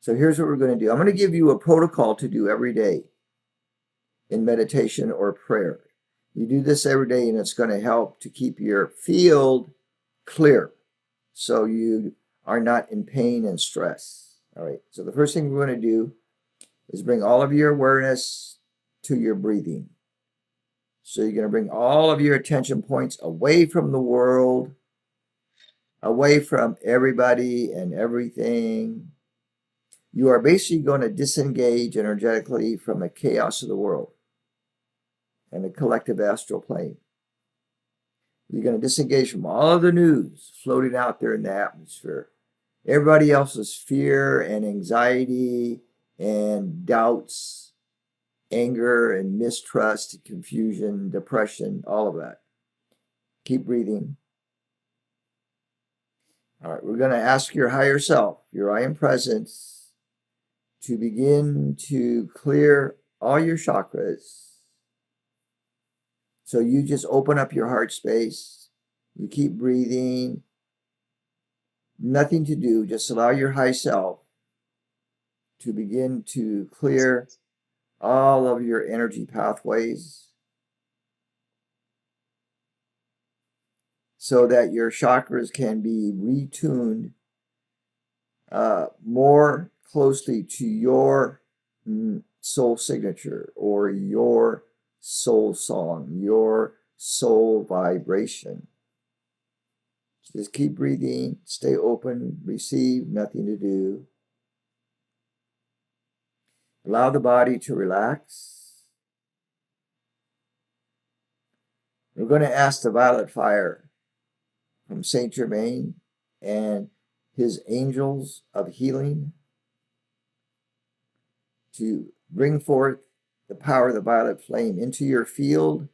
So here's what we're going to do. I'm going to give you a protocol to do every day in meditation or prayer. You do this every day, and it's going to help to keep your field clear so you are not in pain and stress. All right, so the first thing we're going to do is bring all of your awareness to your breathing. So you're going to bring all of your attention points away from the world, away from everybody and everything. You are basically going to disengage energetically from the chaos of the world and the collective astral plane. You're going to disengage from all of the news floating out there in the atmosphere. Everybody else's fear and anxiety and doubts, anger and mistrust, confusion, depression, all of that. Keep breathing. All right, we're going to ask your higher self, your I Am Presence, to begin to clear all your chakras. So you just open up your heart space. You keep breathing. Nothing to do. Just allow your high self to begin to clear all of your energy pathways so that your chakras can be retuned more closely to your soul signature or your soul song, your soul vibration. Just keep breathing, stay open, receive, nothing to do. Allow the body to relax. We're going to ask the violet fire from Saint Germain and his angels of healing to bring forth the power of the violet flame into your field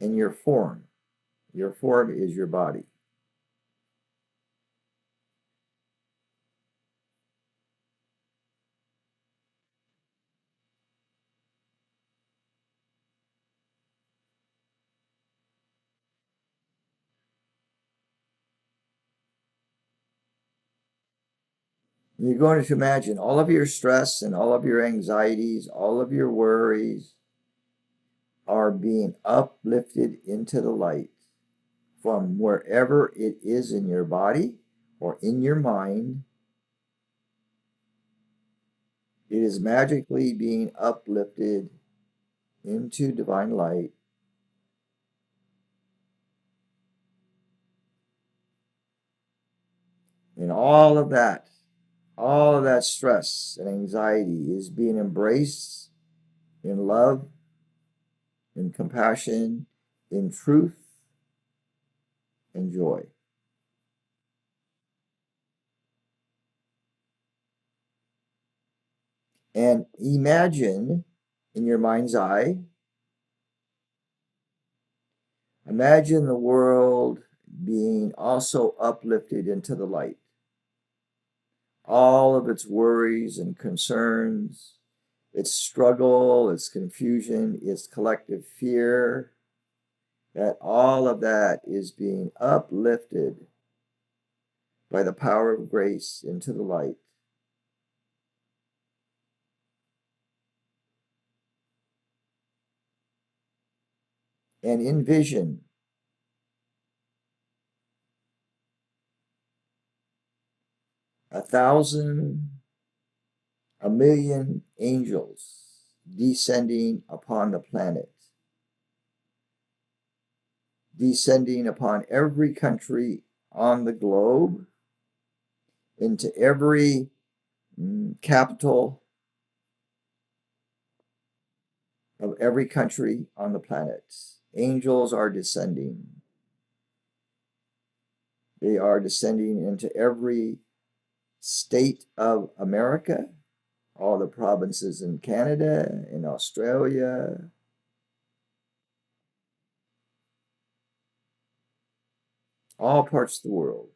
and your form. Your form is your body. You're going to imagine all of your stress and all of your anxieties, all of your worries are being uplifted into the light from wherever it is in your body or in your mind. It is magically being uplifted into divine light. And all of that stress and anxiety is being embraced in love, in compassion, in truth, and joy. And imagine in your mind's eye, imagine the world being also uplifted into the light. All of its worries and concerns, its struggle, its confusion, its collective fear, that all of that is being uplifted by the power of grace into the light. And envision a million angels descending upon the planet, descending upon every country on the globe, into every capital of every country on the planet. Angels are descending. They are descending into every state of America, all the provinces in Canada, in Australia, all parts of the world.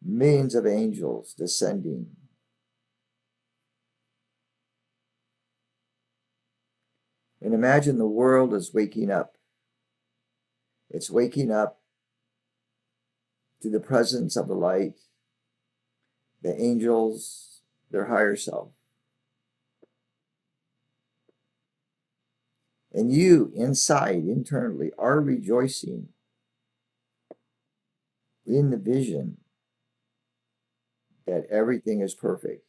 Millions of angels descending. And imagine the world is waking up. It's waking up to the presence of the light, the angels, their higher self. And you, inside, internally, are rejoicing in the vision that everything is perfect.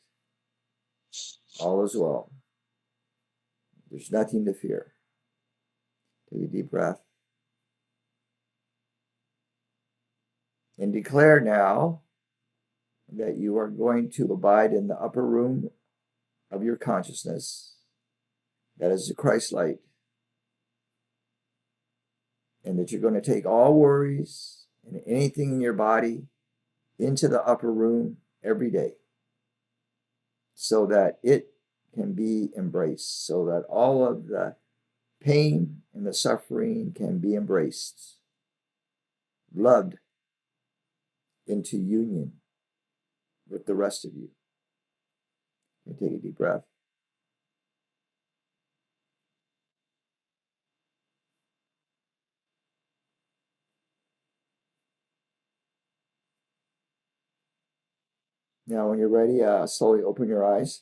All is well. There's nothing to fear. Take a deep breath. And declare now that you are going to abide in the upper room of your consciousness. That is the Christ light. And that you're going to take all worries and anything in your body into the upper room every day so that it can be embraced, so that all of the pain and the suffering can be embraced, loved into union with the rest of you. And take a deep breath. Now, when you're ready, slowly open your eyes.